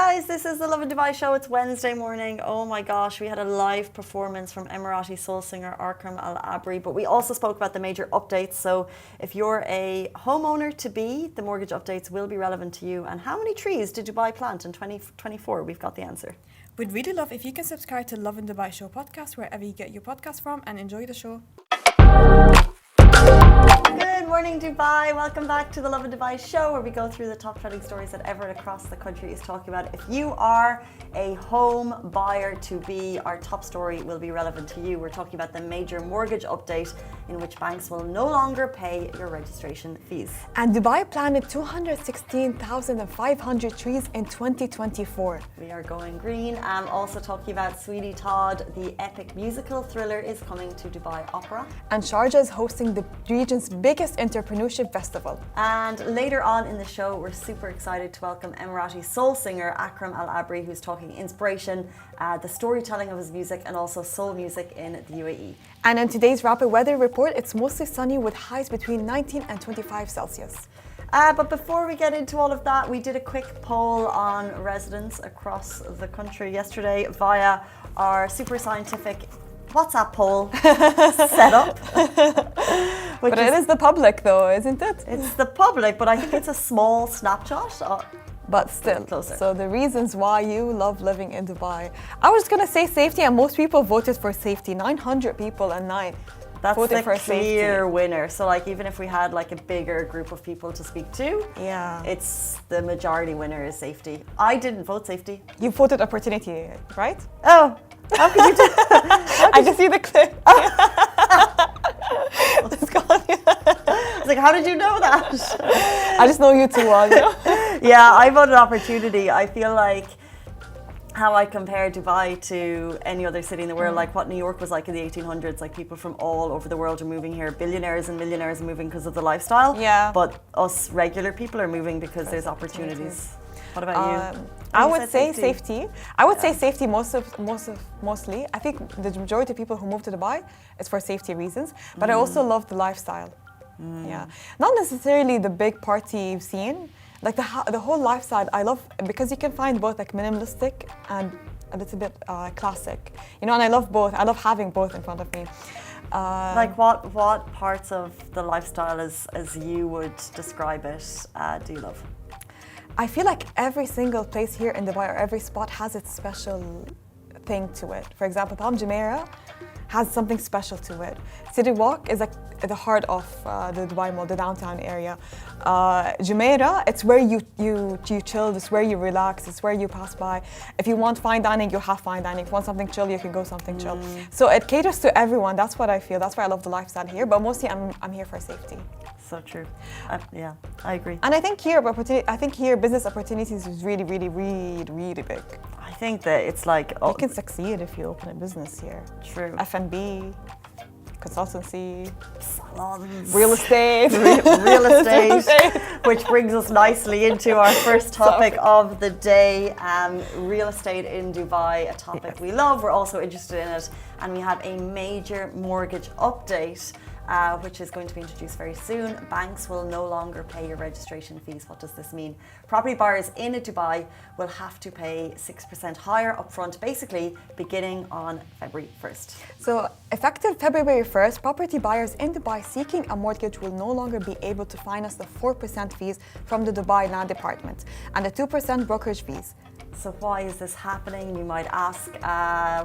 guys, this is the Lovin Dubai show. It's Wednesday morning. Oh my gosh, we had a live performance from Emirati soul singer Arqam Abri, but we also spoke about the major updates. So if you're a homeowner to be, the mortgage updates will be relevant to you. And how many trees did Dubai plant in 2024? We've got the answer. We'd really love if you can subscribe to Lovin Dubai show podcast wherever you get your podcast from, and enjoy the show. Good morning, Dubai. Welcome back to the Lovin Dubai show, where we go through the top trending stories that everyone across the country is talking about. If you are a home buyer to be, our top story will be relevant to you. We're talking about the major mortgage update in which banks will no longer pay your registration fees. And Dubai planted 216,500 trees in 2024. We are going green. I'm also talking about Sweeney Todd. The epic musical thriller is coming to Dubai Opera. And Sharjah is hosting the region's biggest entrepreneurship festival. And later on in the show, we're super excited to welcome Emirati soul singer Arqam Abri, who's talking inspiration, the storytelling of his music, and also soul music in the UAE. And in today's rapid weather report, it's mostly sunny with highs between 19 and 25 Celsius. But before we get into all of that, we did a quick poll on residents across the country yesterday via our super scientific WhatsApp poll set up. But it is the public though, isn't it? It's the public, but I think it's a small snapshot. But still, closer. So the reasons why you love living in Dubai. I was going to say safety, and most people voted for safety. 900 people and 9 That's voted the for clear safety. winner. So like even if we had like a bigger group of people to speak to, Yeah. it's the majority winner is safety. I didn't vote safety. You voted opportunity, right? Oh, how could you do I just see the clip. It's gone. It's like, how did you know that? I just know you too well. You know? Yeah, I voted opportunity. I feel like how I compare Dubai to any other city in the world, like what New York was like in the 1800s, like people from all over the world are moving here. Billionaires and millionaires are moving because of the lifestyle. Yeah. But us regular people are moving because there's opportunities. What about you? I would say safety. I would say safety mostly. I think the majority of people who move to Dubai is for safety reasons, but I also love the lifestyle. Yeah, not necessarily the big party scene, like the whole lifestyle. I love because you can find both like minimalistic and a little bit classic, you know. And I love both. I love having both in front of me. Like what parts of the lifestyle, as you would describe it, do you love? I feel like every single place here in Dubai, or every spot, has its special thing to it. For example, Palm Jumeirah has something special to it. City Walk is like at the heart of the Dubai Mall, the downtown area. Jumeirah, it's where you chill, it's where you relax, it's where you pass by. If you want fine dining, you have fine dining. If you want something chill, you can go something chill. So it caters to everyone. That's what I feel. That's why I love the lifestyle here. But mostly, I'm here for safety. So true. Yeah, I agree. And I think here, business opportunities is really, really, really, really big. I think that it's like You can succeed if you open a business here. True. F&B, consultancy, salons, real estate, real estate, which brings us nicely into our first topic of the day. Real estate in Dubai, a topic we love. We're also interested in it, and we have a major mortgage update, which is going to be introduced very soon. Banks will no longer pay your registration fees. What does this mean? Property buyers in Dubai will have to pay 6% higher upfront, basically beginning on February 1st. So effective February 1st, property buyers in Dubai seeking a mortgage will no longer be able to finance the 4% fees from the Dubai Land Department and the 2% brokerage fees. So why is this happening, you might ask?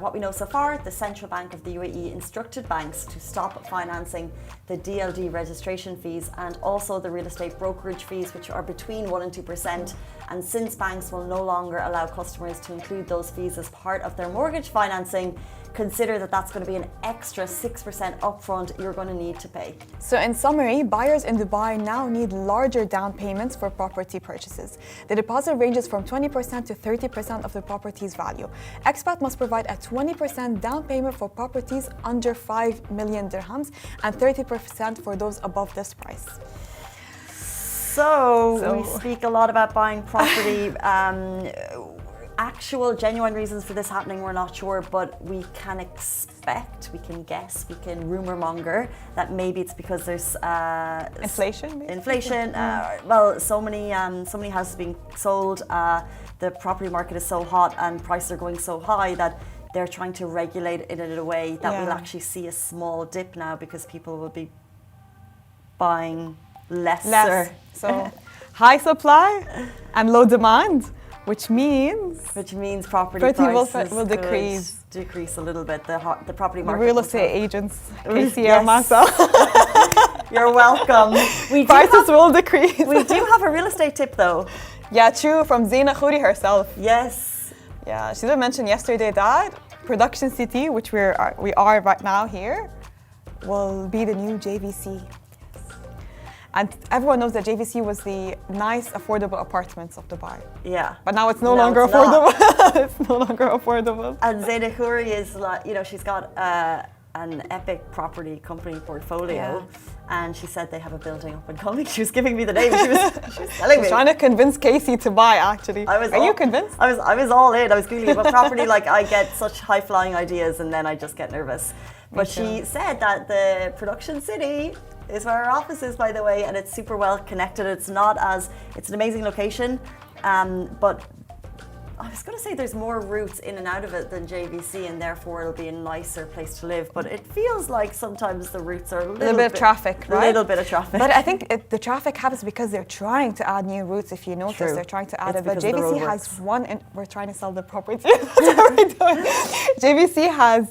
What we know so far, the Central Bank of the UAE instructed banks to stop financing the DLD registration fees and also the real estate brokerage fees, which are between 1% and 2%. And since banks will no longer allow customers to include those fees as part of their mortgage financing, consider that that's going to be an extra 6% upfront you're going to need to pay. So in summary, buyers in Dubai now need larger down payments for property purchases. The deposit ranges from 20% to 30% of the property's value. Expat must provide a 20% down payment for properties under 5 million dirhams and 30% for those above this price. So we speak a lot about buying property. actual genuine reasons for this happening, we're not sure, but we can expect, we can guess, we can rumor monger that maybe it's because there's inflation. Maybe? Inflation. Well, so many houses being sold. The property market is so hot and prices are going so high that they're trying to regulate it in a way that we'll actually see a small dip now because people will be buying less. So high supply and low demand. Which means property prices will decrease a little bit. The property market. The real estate agents, Casey and myself. You're welcome. Prices will decrease. We do have a real estate tip though. Yeah, true, from Zaina Khouri herself. Yes. Yeah, she did mention yesterday that Production City, which we are right now here, will be the new JVC. And everyone knows that JVC was the nice, affordable apartments of Dubai. Yeah. But now it's no longer affordable. It's no longer affordable. And Zaina Khouri is like, she's got an epic property company portfolio. Yeah. And she said they have a building up and coming. She was giving me the name. She was telling me. Trying to convince Casey to buy, actually. Are you convinced? I was all in. I was googling about property. Like, I get such high-flying ideas and then I just get nervous. But she said that the Production City is where our office is, by the way, and it's super well connected. It's an amazing location, but I was going to say there's more routes in and out of it than JVC, and therefore it'll be a nicer place to live. But it feels like sometimes the routes are a little bit of traffic, right? A little bit of traffic. But I think the traffic happens because they're trying to add new routes. If you notice, True. They're trying to add it. But JVC has one. We're trying to sell the property. JVC has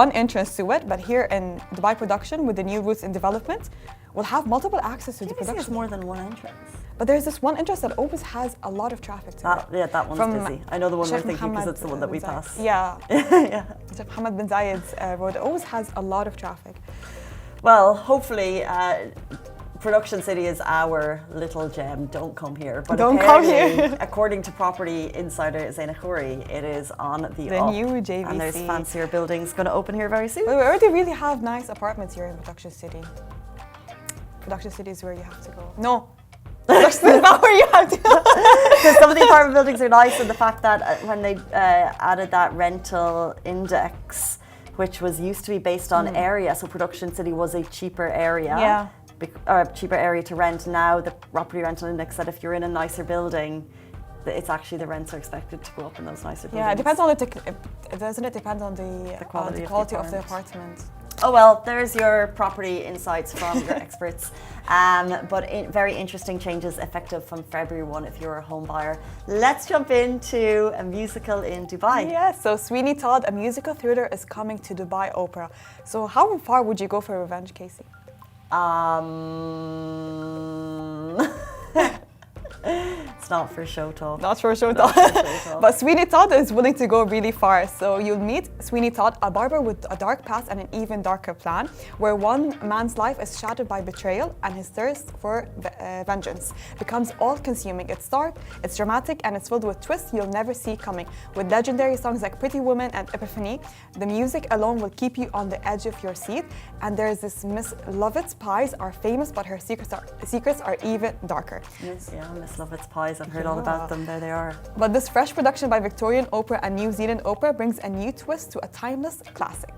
one entrance to it, but here in Dubai Production, with the new routes in development, we'll have multiple access to the production. Has more than one entrance. But there's this one entrance that always has a lot of traffic to it. Yeah, that one's busy. I know the one we're thinking because it's the one that we pass. Yeah. Yeah. Mohammed bin Zayed's road always has a lot of traffic. Well, hopefully, Production City is our little gem. Don't come here. But don't come here. According to property insider Zaina Khouri, it is on the up. New JVC. And there's fancier buildings going to open here very soon. Wait, we already really have nice apartments here in Production City. Production City is where you have to go. No. That's not where you have to go. Because some of the apartment buildings are nice, and the fact that when they added that rental index, which was used to be based on area, so Production City was a cheaper area, or a cheaper area to rent. Now the property rental index said if you're in a nicer building, it's actually the rents are expected to go up in those nicer buildings. Yeah, it depends on doesn't it depend on the quality of the apartment. Oh well, there's your property insights from your experts. But very interesting changes effective from February 1 if you're a home buyer. Let's jump into a musical in Dubai. Yes, so Sweeney Todd, a musical theatre, is coming to Dubai Opera. So how far would you go for revenge, Casey? It's not for show talk. Not for show talk. But Sweeney Todd is willing to go really far. So you'll meet Sweeney Todd, a barber with a dark past and an even darker plan, where one man's life is shattered by betrayal and his thirst for vengeance becomes all-consuming. It's dark, it's dramatic, and it's filled with twists you'll never see coming. With legendary songs like Pretty Woman and Epiphany, the music alone will keep you on the edge of your seat. And there's this Miss Lovett's pies are famous, but her secrets are even darker. Yes, yeah, Miss Lovett's pies. I've heard all about them. There they are. But this fresh production by Victorian Opera and New Zealand Opera brings a new twist to a timeless classic.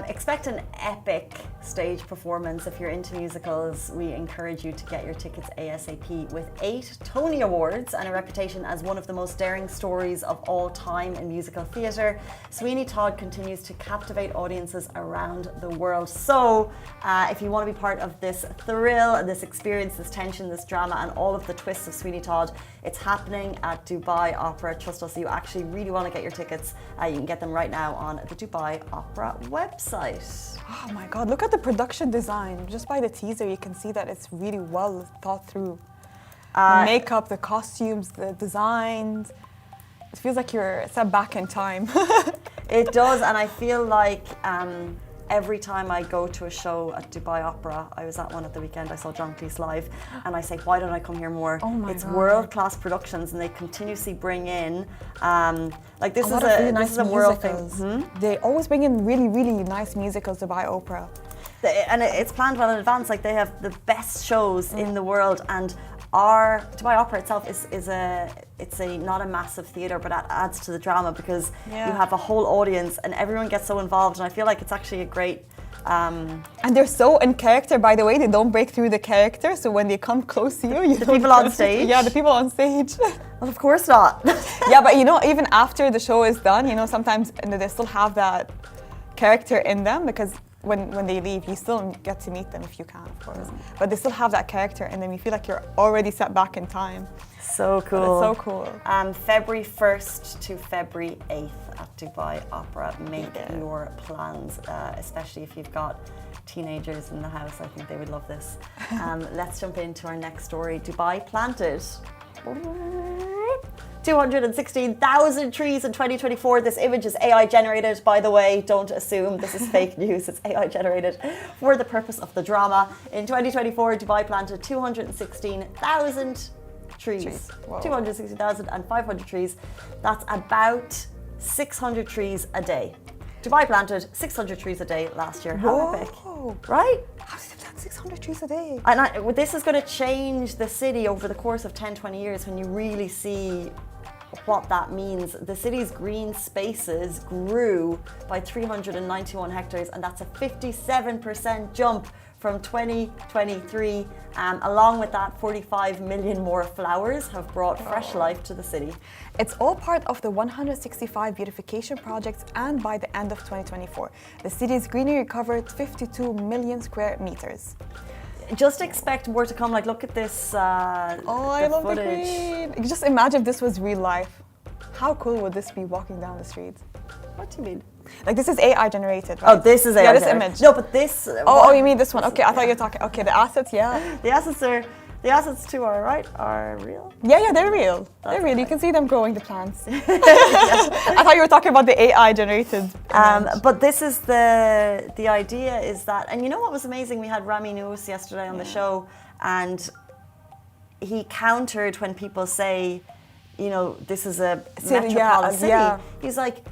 Expect an epic stage performance. If you're into musicals, we encourage you to get your tickets ASAP. With 8 Tony Awards and a reputation as one of the most daring stories of all time in musical theatre, Sweeney Todd continues to captivate audiences around the world. So, if you want to be part of this thrill, this experience, this tension, this drama, and all of the twists of Sweeney Todd, it's happening at Dubai Opera. Trust us, you actually really want to get your tickets. You can get them right now on the Dubai Opera website. Oh my God, look at the production design. Just by the teaser, you can see that it's really well thought through. The makeup, the costumes, the designs. It feels like you're set back in time. It does, and I feel like every time I go to a show at Dubai Opera, I was at one at the weekend, I saw John Cleese live, and I say, why don't I come here more? Oh my it's God. World-class productions, and they continuously bring in, like this this is a world thing. They always bring in really, really nice musicals to Dubai Opera. And it's planned well in advance, like they have the best shows in the world, and Dubai Opera itself it's not a massive theatre, but that adds to the drama because you have a whole audience and everyone gets so involved, and I feel like it's actually a great. And they're so in character, by the way. They don't break through the character, so when they come close to you, the people on stage. Yeah, the people on stage. Well, of course not. Yeah, but even after the show is done, sometimes they still have that character in them, because when they leave, you still get to meet them if you can, of course. But they still have that character in them. You feel like you're already set back in time. So cool. But it's so cool. February 1st to February 8th at Dubai Opera. Make your plans, especially if you've got teenagers in the house. I think they would love this. Let's jump into our next story. Dubai planted 216,000 trees in 2024. This image is AI generated, by the way. Don't assume this is fake news. It's AI generated for the purpose of the drama. In 2024, Dubai planted 216,000 trees. 260,500 trees. That's about 600 trees a day. Dubai planted 600 trees a day last year. How epic, right? How did they plant 600 trees a day? And this is going to change the city over the course of 10, 20 years when you really see what that means. The city's green spaces grew by 391 hectares, and that's a 57% jump from 2023. Along with that, 45 million more flowers have brought fresh life to the city. It's all part of the 165 beautification projects, and by the end of 2024, the city's greenery covered 52 million square meters. Just expect more to come. Like, look at this. I love footage. the green. Just imagine if this was real life. How cool would this be walking down the street? What do you mean? Like, this is AI generated, right? Oh, this is AI generated. generated. Image. No, but this. Oh, you mean this one? Okay, I thought you were talking. Okay, the assets, yeah. The assets too are real. Yeah, they're real. They're real. You can see them growing the plants. I thought you were talking about the AI generated. But this is the idea is that, and you know what was amazing? We had Rami Nous yesterday on the show, and he countered when people say, this is a metropolitan city. Yeah. He's like,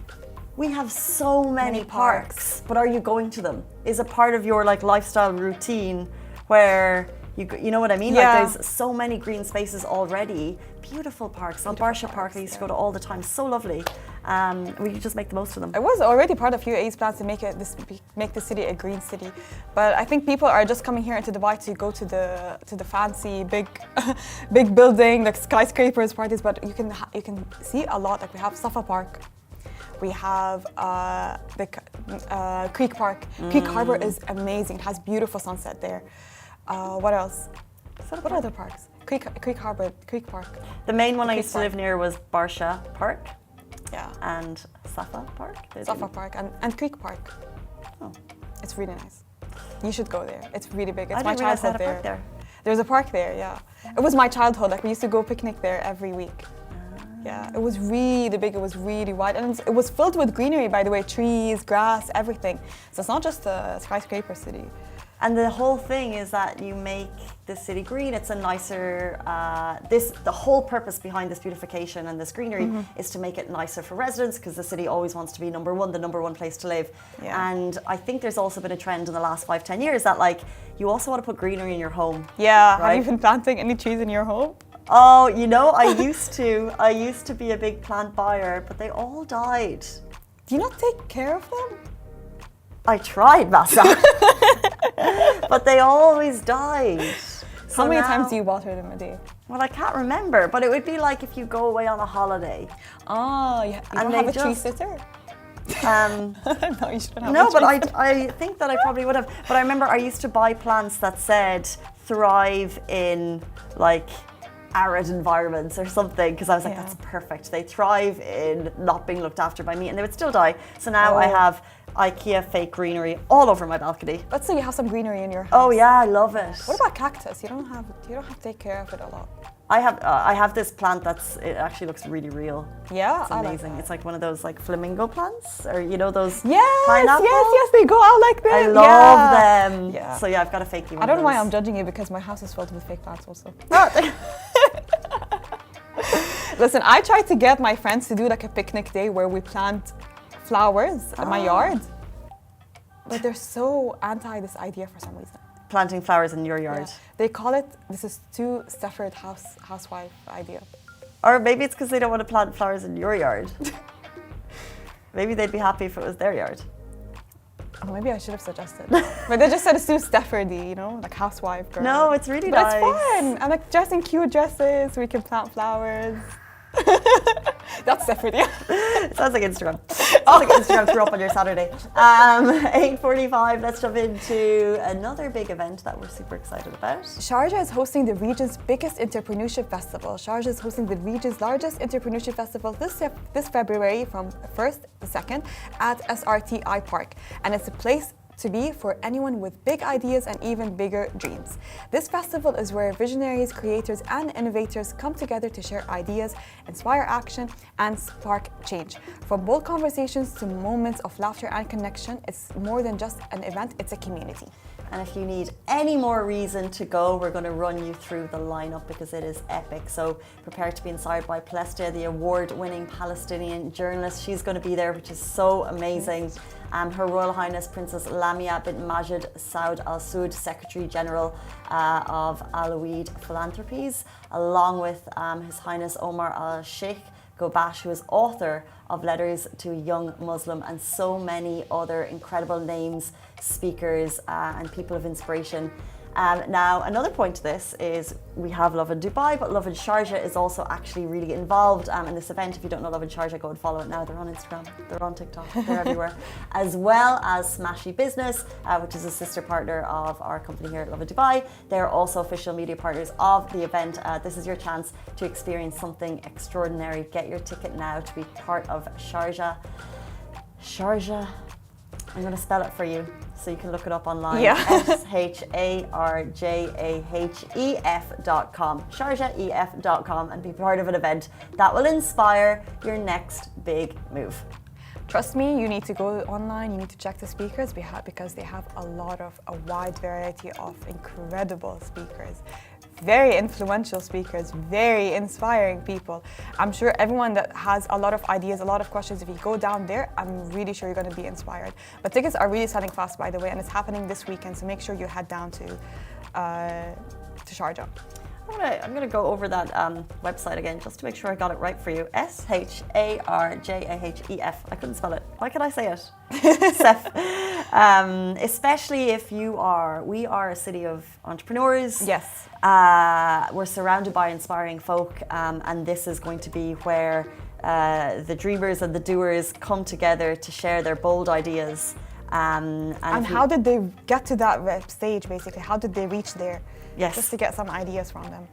we have so many parks, but are you going to them? Is a part of your lifestyle routine where you know what I mean? Yeah. Like, there's so many green spaces already. Beautiful parks. Barsha Park I used to go to all the time. So lovely. We could just make the most of them. It was already part of UAE's plans to make the city a green city, but I think people are just coming here into Dubai to go to the fancy big building, like skyscrapers, parties. But you can see a lot. Like, we have Safa Park. We have the Creek Park. Creek Harbor is amazing. It has beautiful sunset there. What else? What other parks? Creek Harbor, Creek Park. The main one I used to live near was Barsha Park. Yeah. And Safa Park. Safa Park and Creek Park. Oh. It's really nice. You should go there. It's really big. It's I my didn't realize childhood they had a park there. There's a park there, yeah. It was my childhood. Like, we used to go picnic there every week. Yeah, it was really big, it was really wide, and it was filled with greenery, by the way, trees, grass, everything. So it's not just a skyscraper city. And the whole thing is that you make the city green. It's a nicer, the whole purpose behind this beautification and this greenery is to make it nicer for residents, because the city always wants to be the number one place to live. Yeah. And I think there's also been a trend in the last 5-10 years that, like, you also want to put greenery in your home. Yeah, right? Have you been planting any trees in your home? Oh, I used to be a big plant buyer, but they all died. Do you not take care of them? I tried, Masa. But they always died. How many times do you water them a day? Well, I can't remember, but it would be like if you go away on a holiday. Oh, yeah. You don't have a tree sitter? No, you shouldn't have no, a tree but I think that I probably would have. But I remember I used to buy plants that said thrive in, like, arid environments or something, because I was like, that's perfect. They thrive in not being looked after by me, and they would still die. So now I have IKEA fake greenery all over my balcony. Let's say you have some greenery in your house. Oh yeah, I love it. What about cactus? You don't have to take care of it a lot. I have this plant it actually looks really real. Yeah, it's amazing. It's like one of those, like, flamingo plants, or those pineapple. Yes, they go out like this. I love them. Yeah. So yeah, I've got a fake one. I don't know why I'm judging you, because my house is filled with fake plants also. Listen, I tried to get my friends to do, like, a picnic day where we plant flowers in my yard, but they're so anti this idea for some reason. planting flowers in your yard. Yeah. They call it, this is too Stafford housewife idea. Or maybe it's because they don't want to plant flowers in your yard. Maybe they'd be happy if it was their yard. Oh, maybe I should have suggested. But they just said it's too Staffordy, you know, like housewife girl. No, it's really but nice. It's fun. I'm like dressing cute dresses. We can plant flowers. That's Staffordy. It sounds like Instagram. Sounds like Instagram threw up on your Saturday. 8:45. Let's jump into another big event that we're super excited about. Sharjah is hosting the region's biggest entrepreneurship festival. Sharjah is hosting the region's largest entrepreneurship festival this February from 1st to 2nd at SRTI Park. And it's a place to be for anyone with big ideas and even bigger dreams. This festival is where visionaries, creators, and innovators come together to share ideas, inspire action, and spark change. From bold conversations to moments of laughter and connection, it's more than just an event, it's a community. And if you need any more reason to go, we're going to run you through the lineup because it is epic. So prepare to be inspired by Palestia, the award-winning Palestinian journalist. She's going to be there, which is so amazing. Her Royal Highness Princess Lamia bint Majid Saud Al Saud, Secretary General of Alaweed Philanthropies, along with His Highness Omar Al Sheikh Gobash, who is author of Letters to a Young Muslim, and so many other incredible names, speakers, and people of inspiration. Now, another point to this is we have Lovin Dubai, but Lovin Sharjah is also actually really involved in this event. If you don't know Lovin Sharjah, go and follow it now. They're on Instagram, they're on TikTok, they're everywhere. As well as Smashy Business, which is a sister partner of our company here at Lovin Dubai. They're also official media partners of the event. This is your chance to experience something extraordinary. Get your ticket now to be part of Sharjah. Sharjah. I'm going to spell it for you so you can look it up online. Yeah. SharjahEF.com. SharjahEF.com, and be part of an event that will inspire your next big move. Trust me, you need to go online, you need to check the speakers because they have a wide variety of incredible speakers. Very influential speakers, very inspiring people. I'm sure everyone that has a lot of ideas, a lot of questions, if you go down there, I'm really sure you're going to be inspired. But tickets are really selling fast, by the way, and it's happening this weekend, so make sure you head down to Sharjah. I'm gonna go over that website again just to make sure I got it right for you. SharjahEF. I couldn't spell it. Why could I say it? Seth. Especially if we are a city of entrepreneurs. Yes. We're surrounded by inspiring folk, and this is going to be where the dreamers and the doers come together to share their bold ideas. And how did they get to that stage, basically? How did they reach there? Yes. Just to get some ideas from them.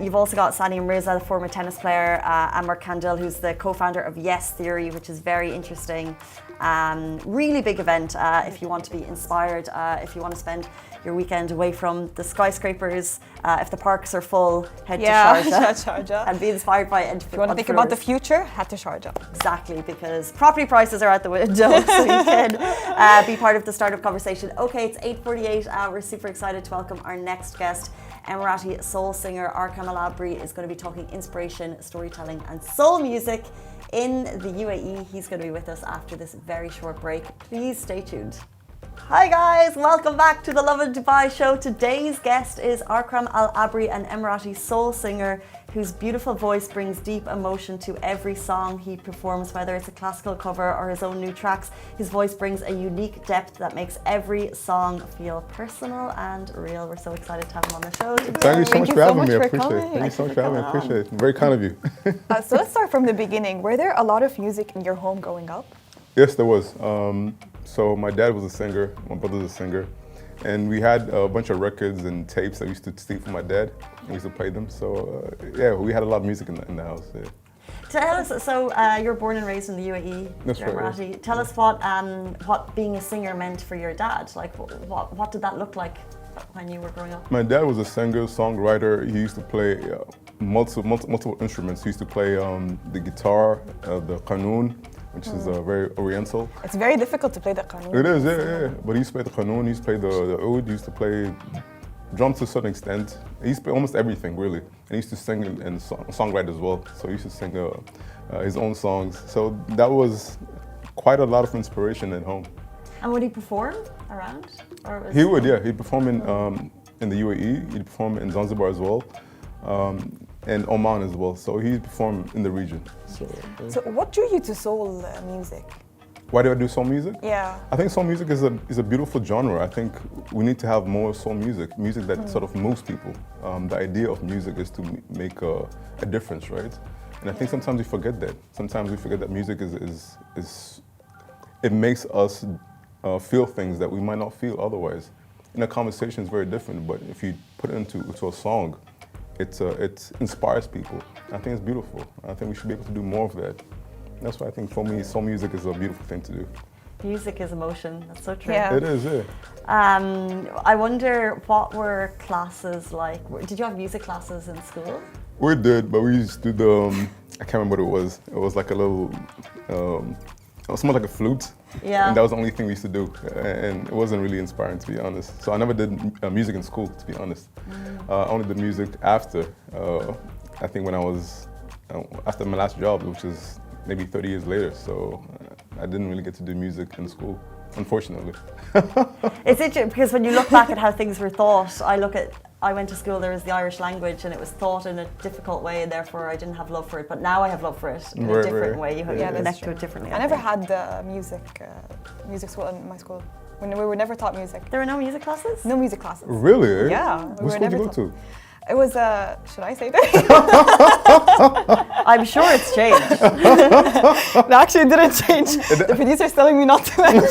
You've also got Sania Mirza, the former tennis player, Amr Kandil, who's the co-founder of Yes Theory, which is very interesting. Really big event if you want to be inspired, if you want to spend your weekend away from the skyscrapers. If the parks are full, head to Sharjah and be inspired by entrepreneurs. If you want to think about the future, head to Sharjah. Exactly, because property prices are out the window, so you can be part of the startup conversation. Okay, it's 8:48. We're super excited to welcome our next guest. Emirati soul singer Arqam Abri is going to be talking inspiration, storytelling, and soul music in the UAE. He's going to be with us after this very short break. Please stay tuned. Hi guys, welcome back to the Lovin Dubai show. Today's guest is Arqam Abri, an Emirati soul singer whose beautiful voice brings deep emotion to every song he performs, whether it's a classical cover or his own new tracks. His voice brings a unique depth that makes every song feel personal and real. We're so excited to have him on the show today. Thank you so much for having me. I appreciate it. Thank you so much for having me. I appreciate it. Very kind of you. So let's start from the beginning. Were there a lot of music in your home growing up? Yes, there was. So my dad was a singer, my brother was a singer, and we had a bunch of records and tapes that we used to steal from my dad. And we used to play them. So yeah, we had a lot of music in the house. Yeah. Tell us, so you're born and raised in the UAE. That's you're right. Emirati. Tell us what being a singer meant for your dad. Like, what did that look like when you were growing up? My dad was a singer, songwriter. He used to play multiple instruments. He used to play the guitar, the qanun, which is very oriental. It's very difficult to play the qanun. It is, yeah. But he used to play the qanun, he used to play the oud, he used to play drums to a certain extent. He used to play almost everything, really. And he used to sing and songwrite as well. So he used to sing his own songs. So that was quite a lot of inspiration at home. And would he perform? around? Or was He would, yeah. He'd perform in the UAE. He'd perform in Zanzibar as well, and Oman as well. So he'd perform in the region. So what drew you to soul music? Why do I do soul music? Yeah. I think soul music is a beautiful genre. I think we need to have more soul music, music that sort of moves people. The idea of music is to make a difference, right? And I think sometimes we forget that. Sometimes we forget that music it makes us feel things that we might not feel otherwise. In a conversation, it's very different, but if you put it into a song, it inspires people. I think it's beautiful. I think we should be able to do more of that. That's why I think for me, soul music is a beautiful thing to do. Music is emotion. That's so true. Yeah. It is, yeah. I wonder, what were classes like? Did you have music classes in school? We did, but we used to do I can't remember what it was. It was like a little, somewhat like a flute. Yeah. And that was the only thing we used to do. And it wasn't really inspiring, to be honest. So I never did music in school, to be honest. I only did music after, I think when I was, after my last job, which is maybe 30 years later. So I didn't really get to do music in school, unfortunately. It's interesting because when you look back at how things were thought, I went to school, there was the Irish language and it was thought in a difficult way, and therefore I didn't have love for it. But now I have love for it in a different way. You connect to it differently. I never had music school in my school. We were never taught music. There were no music classes? No music classes. Really? Yeah. What school did you go to? It was, should I say that? I'm sure it's changed. It actually didn't change. The producer's telling me not to mention.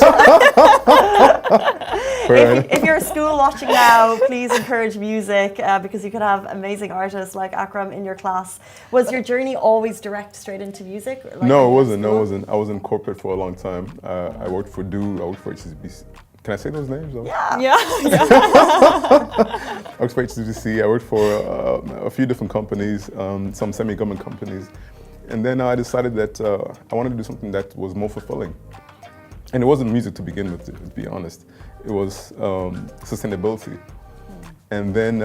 If you're a school watching now, please encourage music because you could have amazing artists like Arqam in your class. Was your journey always direct straight into music? No, it wasn't. No, it wasn't. I was in corporate for a long time. I worked for I worked for HSBC. Can I say those names? Or? Yeah. I worked for HSBC. I worked for a few different companies, some semi-government companies. And then I decided that I wanted to do something that was more fulfilling. And it wasn't music to begin with, to be honest. It was sustainability. And then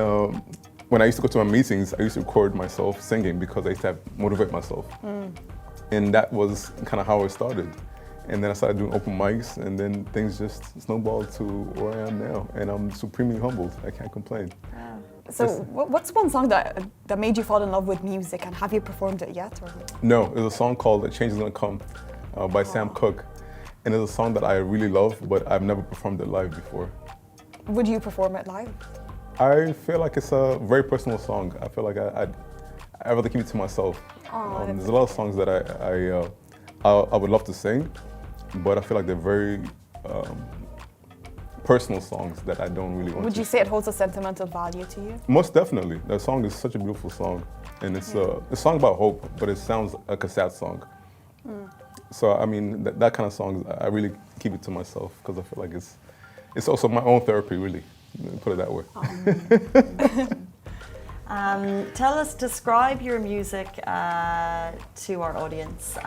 when I used to go to my meetings, I used to record myself singing because I used to motivate myself. And that was kind of how it started. And then I started doing open mics, and then things just snowballed to where I am now. And I'm supremely humbled. I can't complain. Wow. So what's one song that made you fall in love with music, and have you performed it yet? Or? No, there's a song called "A Change Is Gonna Come" by Sam Cooke. And it's a song that I really love, but I've never performed it live before. Would you perform it live? I feel like it's a very personal song. I feel like I'd rather keep it to myself. There's a lot of songs that I would love to sing, but I feel like they're very personal songs that I don't really want to. Would you say it holds a sentimental value to you? Most definitely. The song is such a beautiful song. And it's a song about hope, but it sounds like a sad song. So, I mean, that kind of songs, I really keep it to myself because I feel like it's also my own therapy, really. Put it that way. Describe your music to our audience.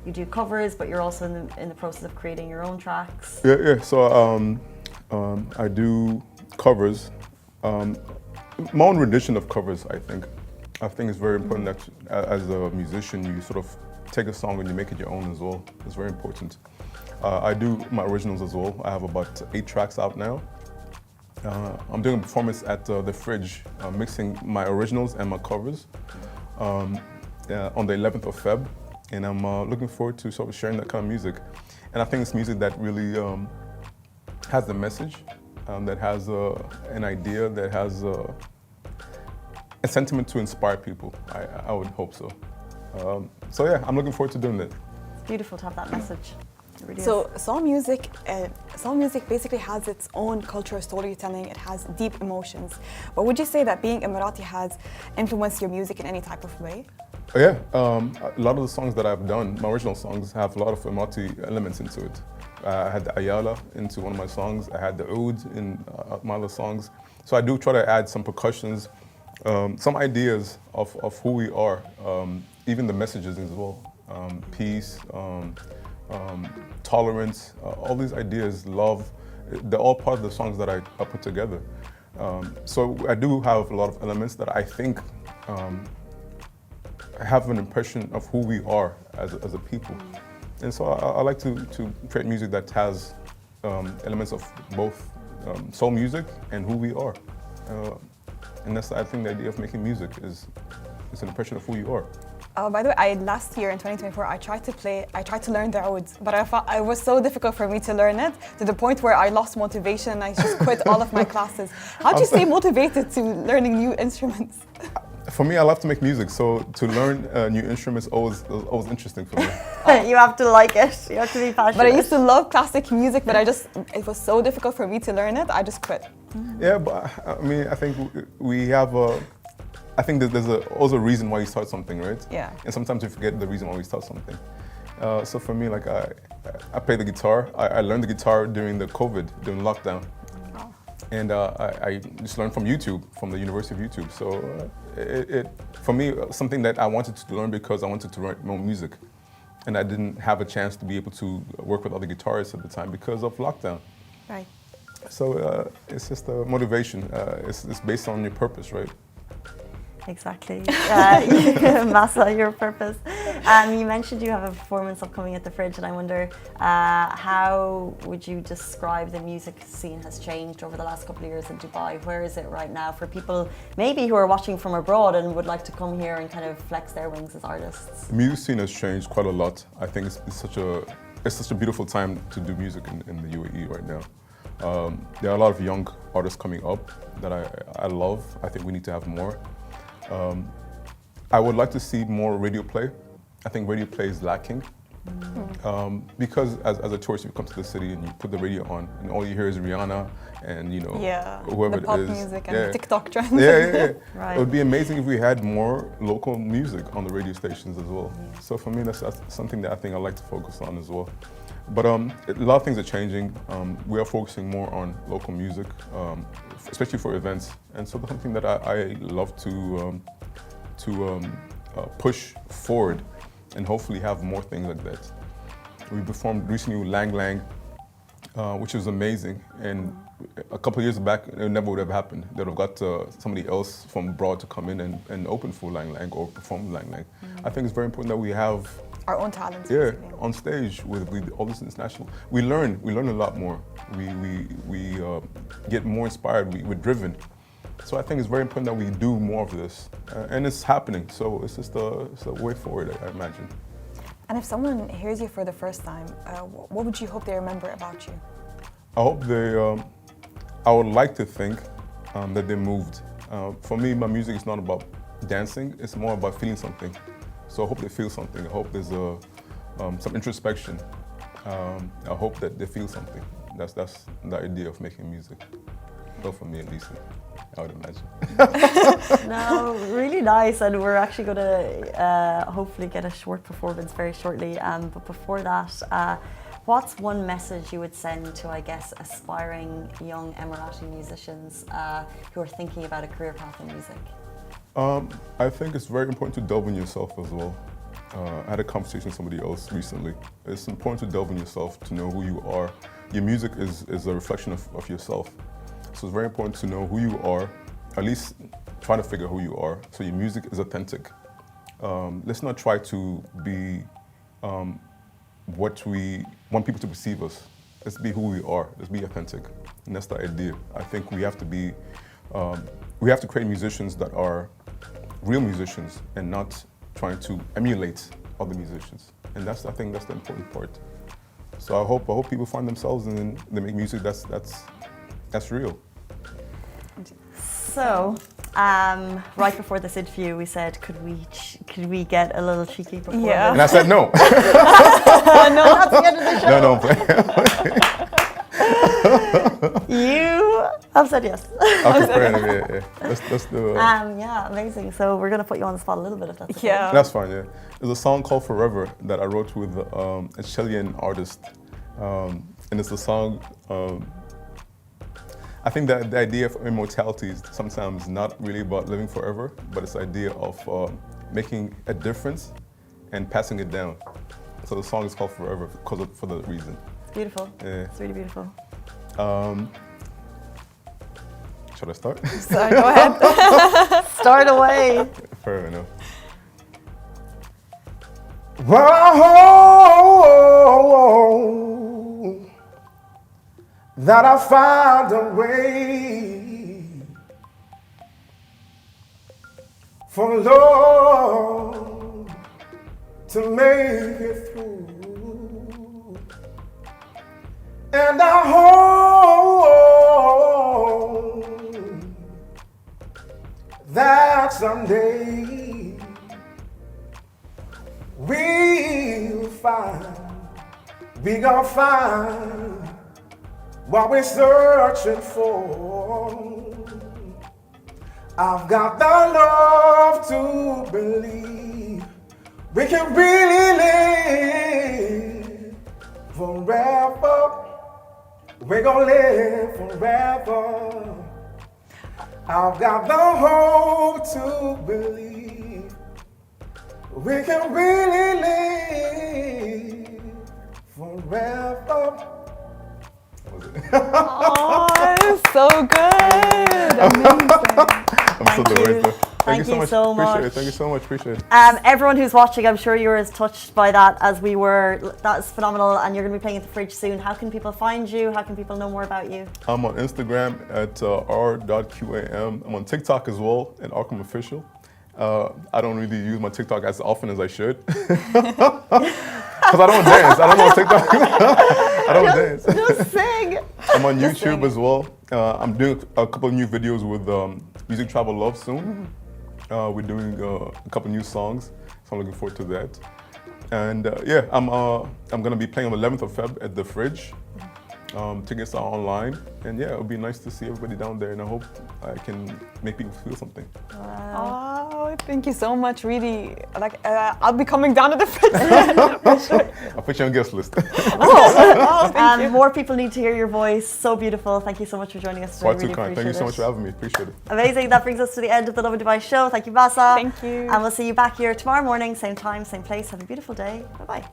You do covers, but you're also in the process of creating your own tracks. Yeah. So I do covers. My own rendition of covers, I think. I think it's very important that as a musician, you sort of take a song and you make it your own as well. It's very important. I do my originals as well. I have about 8 tracks out now. I'm doing a performance at the Fridge, mixing my originals and my covers on the 11th of Feb. And I'm looking forward to sort of sharing that kind of music. And I think it's music that really has the message, that has an idea, that has a sentiment to inspire people. I would hope so. So yeah, I'm looking forward to doing that. It's beautiful to have that message. It really So is. soul music basically has its own cultural storytelling. It has deep emotions. But would you say that being Emirati has influenced your music in any type of way? Yeah, a lot of the songs that I've done, my original songs, have a lot of Emirati elements into it. I had the Ayala into one of my songs. I had the Oud in my other songs. So I do try to add some percussions, some ideas of who we are, even the messages as well. Peace, tolerance, all these ideas, love, they're all part of the songs that I put together. So I do have a lot of elements that I think have an impression of who we are as a people. And so I like to create music that has elements of both soul music and who we are. And that's, I think, the idea of making music is it's an impression of who you are. By the way, last year in 2024, I tried to learn the oud, but I found it was so difficult for me to learn it to the point where I lost motivation and I just quit all of my classes. How do you stay motivated to learning new instruments? For me, I love to make music, so to learn new instruments always interesting for me. You have to like it. You have to be passionate. But I used to love classic music, but it was so difficult for me to learn it, I just quit. Yeah, but I mean, I think we have I think that there's also a reason why you start something, right? Yeah. And sometimes we forget the reason why we start something. So for me, like I play the guitar. I learned the guitar during the COVID, during lockdown. Oh. And I just learned from YouTube, from the University of YouTube. So for me, something that I wanted to learn because I wanted to write more music. And I didn't have a chance to be able to work with other guitarists at the time because of lockdown. Right. So it's just a motivation. It's based on your purpose, right? Exactly. Masa, your purpose. You mentioned you have a performance upcoming at the Fridge, and I wonder how would you describe the music scene has changed over the last couple of years in Dubai? Where is it right now for people maybe who are watching from abroad and would like to come here and kind of flex their wings as artists? The music scene has changed quite a lot. I think it's such a beautiful time to do music in the UAE right now. There are a lot of young artists coming up that I love. I think we need to have more. I would like to see more radio play. I think radio play is lacking. Because as a tourist, you come to the city and you put the radio on and all you hear is Rihanna and whoever the pop it is. music and TikTok trends. Yeah. Right. It would be amazing if we had more local music on the radio stations as well. Yeah. So for me, that's something that I think I'd like to focus on as well. But a lot of things are changing. We are focusing more on local music, especially for events. And so that's something that I love to push forward and hopefully have more things like that. We performed recently with Lang Lang, which was amazing. And a couple of years back, it never would have happened. They would have got somebody else from abroad to come in and open for Lang Lang or perform Lang Lang. I think it's very important that we have our own talents. Yeah, on stage with all this international. We learn a lot more. We get more inspired. We're driven. So I think it's very important that we do more of this, and it's happening. So it's just a way forward, I imagine. And if someone hears you for the first time, what would you hope they remember about you? I hope I would like to think that they're moved. For me, my music is not about dancing. It's more about feeling something. So I hope they feel something. I hope there's some introspection. I hope that they feel something. That's the idea of making music. Well, for me at least, I would imagine. No, really nice, and we're actually going to hopefully get a short performance very shortly. But before that, what's one message you would send to, I guess, aspiring young Emirati musicians who are thinking about a career path in music? I think it's very important to delve in yourself as well. I had a conversation with somebody else recently. It's important to delve in yourself, to know who you are. Your music is a reflection of yourself. So it's very important to know who you are, at least try to figure who you are, so your music is authentic. Let's not try to be what we want people to perceive us. Let's be who we are, let's be authentic. And that's the idea. I think we have to create musicians that are real musicians and not trying to emulate other musicians. And I think that's the important part. So I hope people find themselves and they make music that's real. So, right before this interview, we said, could we get a little cheeky performance? Yeah. And I said no. No, that's the end of the show. No, I'm playing. You have said yes. Okay, fair enough, yeah. Let's do it. Yeah, amazing. So we're going to put you on the spot a little bit if that's okay. Yeah. That's fine, yeah. There's a song called Forever that I wrote with a Chilean artist. And it's a song, I think that the idea of immortality is sometimes not really about living forever, but it's the idea of making a difference and passing it down. So the song is called Forever for that reason. It's beautiful. Yeah. It's really beautiful. Should I start? So go ahead. Start away. Fair enough. that I found a way for Lord to make it through. And I hope that someday we'll find, we gonna find what we're searching for. I've got the love to believe we can really live forever. We're gonna live forever. I've got the hope to believe we can really live forever. Oh, it's so good. Amazing. I'm so the Thank you so much. Appreciate it. Thank you so much. Appreciate it. Everyone who's watching, I'm sure you're as touched by that as we were. That's phenomenal, and you're going to be playing at the Fridge soon. How can people find you? How can people know more about you? I'm on Instagram at r.qam. I'm on TikTok as well, at Arqam Official. I don't really use my TikTok as often as I should. Because I don't dance. I don't know TikTok. I don't dance. Just sing. I'm on YouTube as well. I'm doing a couple of new videos with Music Travel Love soon. We're doing a couple new songs, so I'm looking forward to that. And yeah, I'm gonna be playing on the 11th of Feb at the Fridge. Tickets are online, and yeah, it'll be nice to see everybody down there, and I hope I can make people feel something. Oh, thank you so much. Really, like I'll be coming down to the Fridge. I'll put you on guest list. Thank you. More people need to hear your voice. So beautiful. Thank you so much for joining us today. Far too kind. Thank you so much for having me. Appreciate it. Amazing. That brings us to the end of the Lovin Dubai show. Thank you, Basa. Thank you. And we'll see you back here tomorrow morning, same time, same place. Have a beautiful day. Bye-bye.